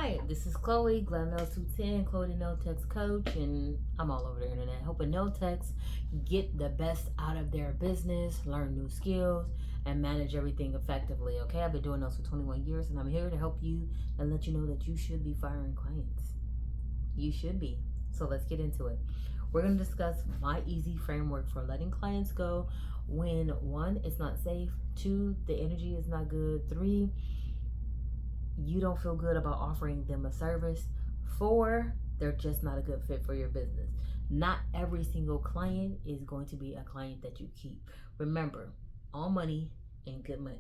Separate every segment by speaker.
Speaker 1: Hi, this is Chloe, Glam Nails 210, Chloe the Nail Tech's coach, and I'm all over the internet helping nail techs get the best out of their business, learn new skills, and manage everything effectively. Okay, I've been doing nails for 21 years, and I'm here to help you and let you know that you should be firing clients. You should be. So let's get into it. We're going to discuss my easy framework for letting clients go when one, it's not safe, two, the energy is not good, three, you don't feel good about offering them a service, four, they're just not a good fit for your business. Not every single client is going to be a client that you keep. Remember, all money ain't good money.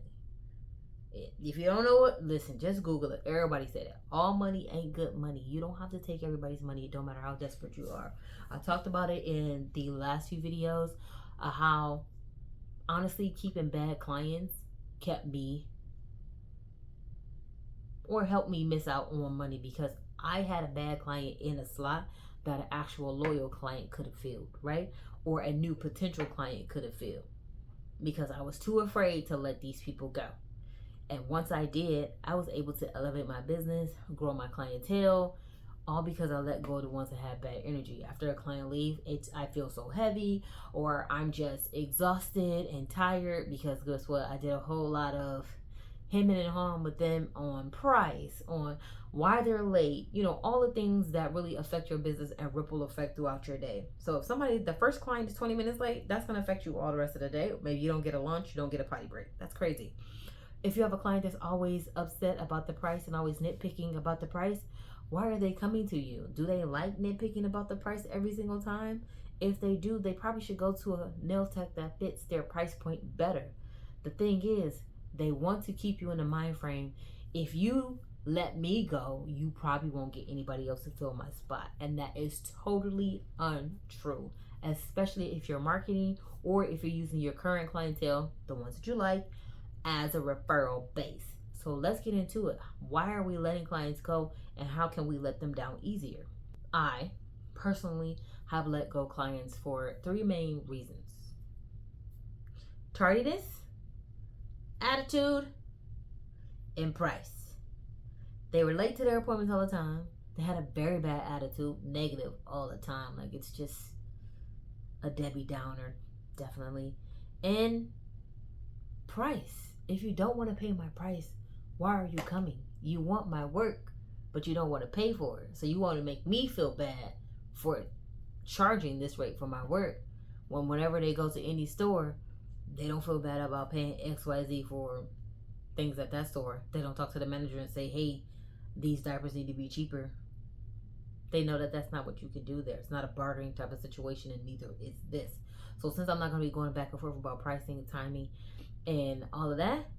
Speaker 1: If you don't know what, listen, just Google it. Everybody say that. All money ain't good money. You don't have to take everybody's money. It don't matter how desperate you are. I talked about it in the last few videos, how honestly keeping bad clients kept me or helped me miss out on money, because I had a bad client in a slot that an actual loyal client could have filled, right? Or a new potential client could have filled, because I was too afraid to let these people go. And once I did, I was able to elevate my business, grow my clientele, all because I let go of the ones that had bad energy. After a client leave, I feel so heavy, or I'm just exhausted and tired, because guess what? I did a whole lot of hemming and hawing with them on price, on why they're late, all the things that really affect your business and ripple effect throughout your day. So if the first client is 20 minutes late, that's going to affect you all the rest of the day. Maybe you don't get a lunch, you don't get a potty break. That's crazy. If you have a client that's always upset about the price and always nitpicking about the price, why are they coming to you? Do they like nitpicking about the price every single time? If they do, they probably should go to a nail tech that fits their price point better. The thing is, they want to keep you in the mind frame. If you let me go, you probably won't get anybody else to fill my spot. And that is totally untrue, especially if you're marketing or if you're using your current clientele, the ones that you like, as a referral base. So let's get into it. Why are we letting clients go, and how can we let them down easier? I personally have let go clients for three main reasons: tardiness, attitude, and price. They were late to their appointments all the time. They had a very bad attitude, negative all the time. Like, it's just a Debbie Downer, definitely. And price. If you don't want to pay my price, why are you coming? You want my work, but you don't want to pay for it. So you want to make me feel bad for charging this rate for my work, when whenever they go to any store, they don't feel bad about paying XYZ for things at that store. They don't talk to the manager and say, hey, these diapers need to be cheaper. They know that that's not what you can do there. It's not a bartering type of situation, and neither is this. So since I'm not going to be going back and forth about pricing, timing, and all of that,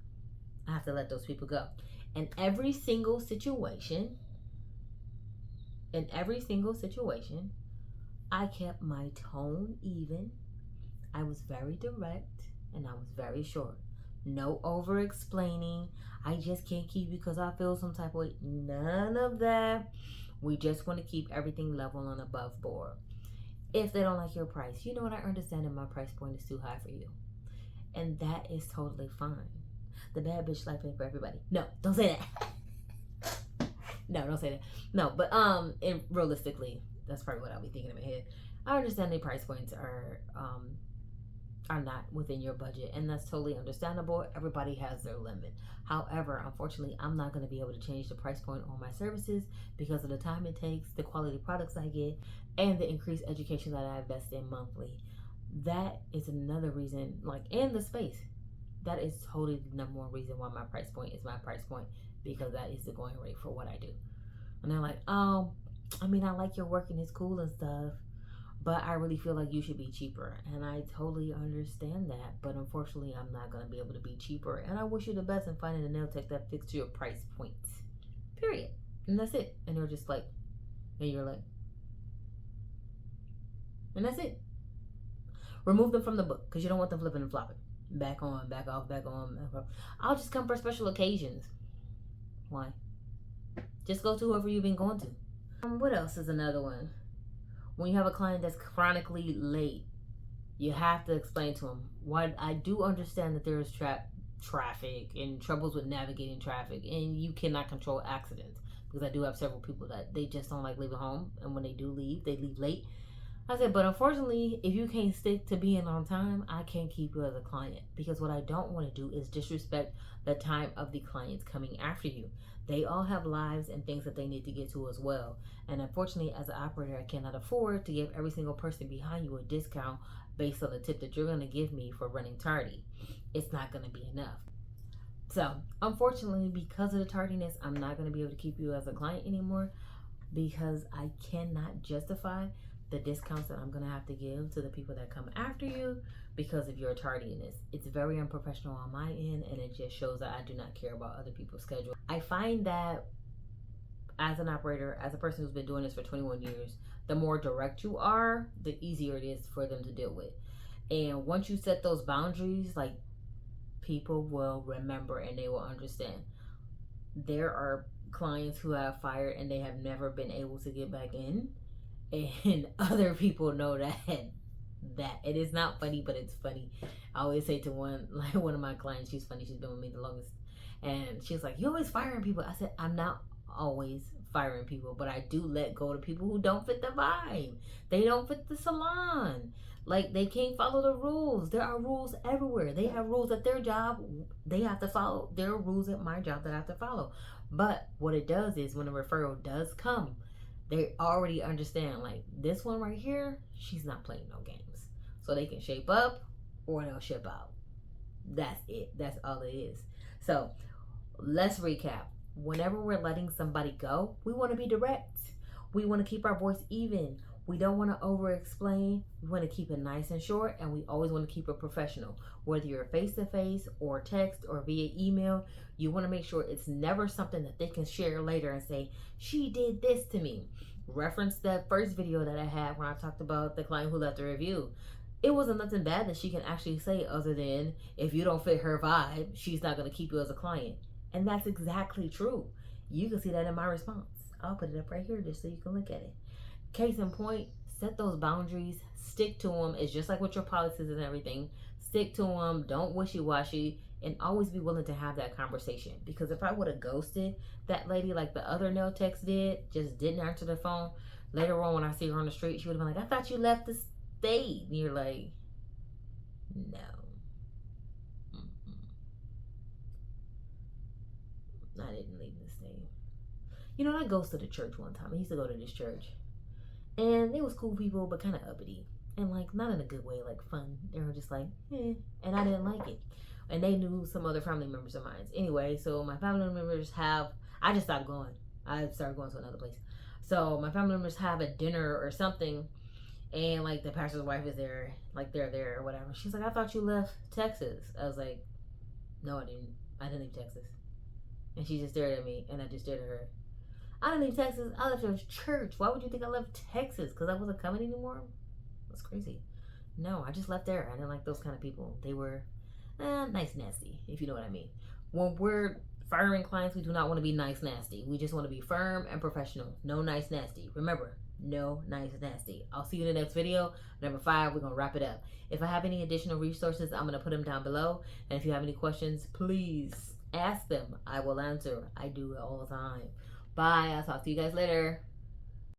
Speaker 1: I have to let those people go. In every single situation, I kept my tone even. I was very direct, and I was very short. No over explaining. I just can't keep you because I feel some type of way. None of that. We just want to keep everything level and above board. If they don't like your price, you know what? I understand that my price point is too high for you. And that is totally fine. The bad bitch like pay for everybody. No, don't say that. No, don't say that. No, but realistically, that's probably what I'll be thinking in my head. I understand the price points are not within your budget, and that's totally understandable. Everybody has their limit. However, unfortunately, I'm not going to be able to change the price point on my services because of the time it takes, the quality products I get, and the increased education that I invest in monthly. That is another reason, and the space. That is totally the number one reason why my price point is my price point, because that is the going rate for what I do. And they're like, oh, I like your work and it's cool and stuff, but I really feel like you should be cheaper. And I totally understand that, but unfortunately, I'm not going to be able to be cheaper. And I wish you the best in finding a nail tech that fits your price points. Period. And that's it. And they're just like, and you're like, and that's it. Remove them from the book, because you don't want them flipping and flopping. Back on, back off, back on, back off. I'll just come for special occasions. Why? Just go to whoever you've been going to. What else is another one? When you have a client that's chronically late, you have to explain to them. Why? I do understand that there is traffic and troubles with navigating traffic, and you cannot control accidents. because I do have several people that they just don't like leaving home, and when they do leave, they leave late. I said, but unfortunately, if you can't stick to being on time, I can't keep you as a client, because what I don't want to do is disrespect the time of the clients coming after you. They all have lives and things that they need to get to as well. And unfortunately, as an operator, I cannot afford to give every single person behind you a discount based on the tip that you're going to give me for running tardy. It's not going to be enough. So, unfortunately, because of the tardiness, I'm not going to be able to keep you as a client anymore, because I cannot justify the discounts that I'm going to have to give to the people that come after you because of your tardiness. It's very unprofessional on my end, and it just shows that I do not care about other people's schedule. I find that as an operator, as a person who's been doing this for 21 years, the more direct you are, the easier it is for them to deal with. And once you set those boundaries, like, people will remember and they will understand. There are clients who have fired and they have never been able to get back in, and other people know that it is not funny, but it's funny. I always say to one of my clients, she's funny, she's been with me the longest, and she's like, "You always firing people." I said, I'm not always firing people, but I do let go to people who don't fit the vibe. They don't fit the salon. Like, they can't follow the rules. There are rules everywhere. They have rules at their job. They have to follow. There are rules at my job that I have to follow. But what it does is, when a referral does come, they already understand, like, this one right here, she's not playing no games. So they can shape up or they'll ship out. That's it. That's all it is. So let's recap. Whenever we're letting somebody go, we want to be direct. We want to keep our voice even. We don't want to over explain. We want to keep it nice and short, and we always want to keep it professional. Whether you're face to face or text or via email, you want to make sure it's never something that they can share later and say, "She did this to me." Reference that first video that I had when I talked about the client who left a review. It wasn't nothing bad that she can actually say, other than, if you don't fit her vibe, she's not going to keep you as a client. And that's exactly true. You can see that in my response. I'll put it up right here just so you can look at it. Case in point, set those boundaries, stick to them. It's just like with your policies and everything. Stick to them, don't wishy-washy, and always be willing to have that conversation. Because if I would have ghosted that lady like the other nail techs did, just didn't answer the phone, later on when I see her on the street, she would have been like, "I thought you left the state." And you're like, no. I didn't leave the state. You know, I ghosted a church one time. I used to go to this church. And they was cool people, but kind of uppity. And, like, not in a good way, like fun. They were just like, eh. And I didn't like it. And they knew some other family members of mine. Anyway, so my family members I just stopped going. I started going to another place. So my family members have a dinner or something. And, like, the pastor's wife is there. Like, they're there or whatever. She's like, "I thought you left Texas." I was like, "No, I didn't. I didn't leave Texas." And she just stared at me, and I just stared at her. "I didn't leave Texas. I left your church. Why would you think I left Texas? Because I wasn't coming anymore?" That's crazy. No, I just left there. I didn't like those kind of people. They were nice nasty, if you know what I mean. When we're firing clients, we do not want to be nice nasty. We just want to be firm and professional. No nice nasty. Remember, no nice nasty. I'll see you in the next video. Number 5, we're going to wrap it up. If I have any additional resources, I'm going to put them down below. And if you have any questions, please ask them. I will answer. I do it all the time. Bye. I'll talk to you guys later.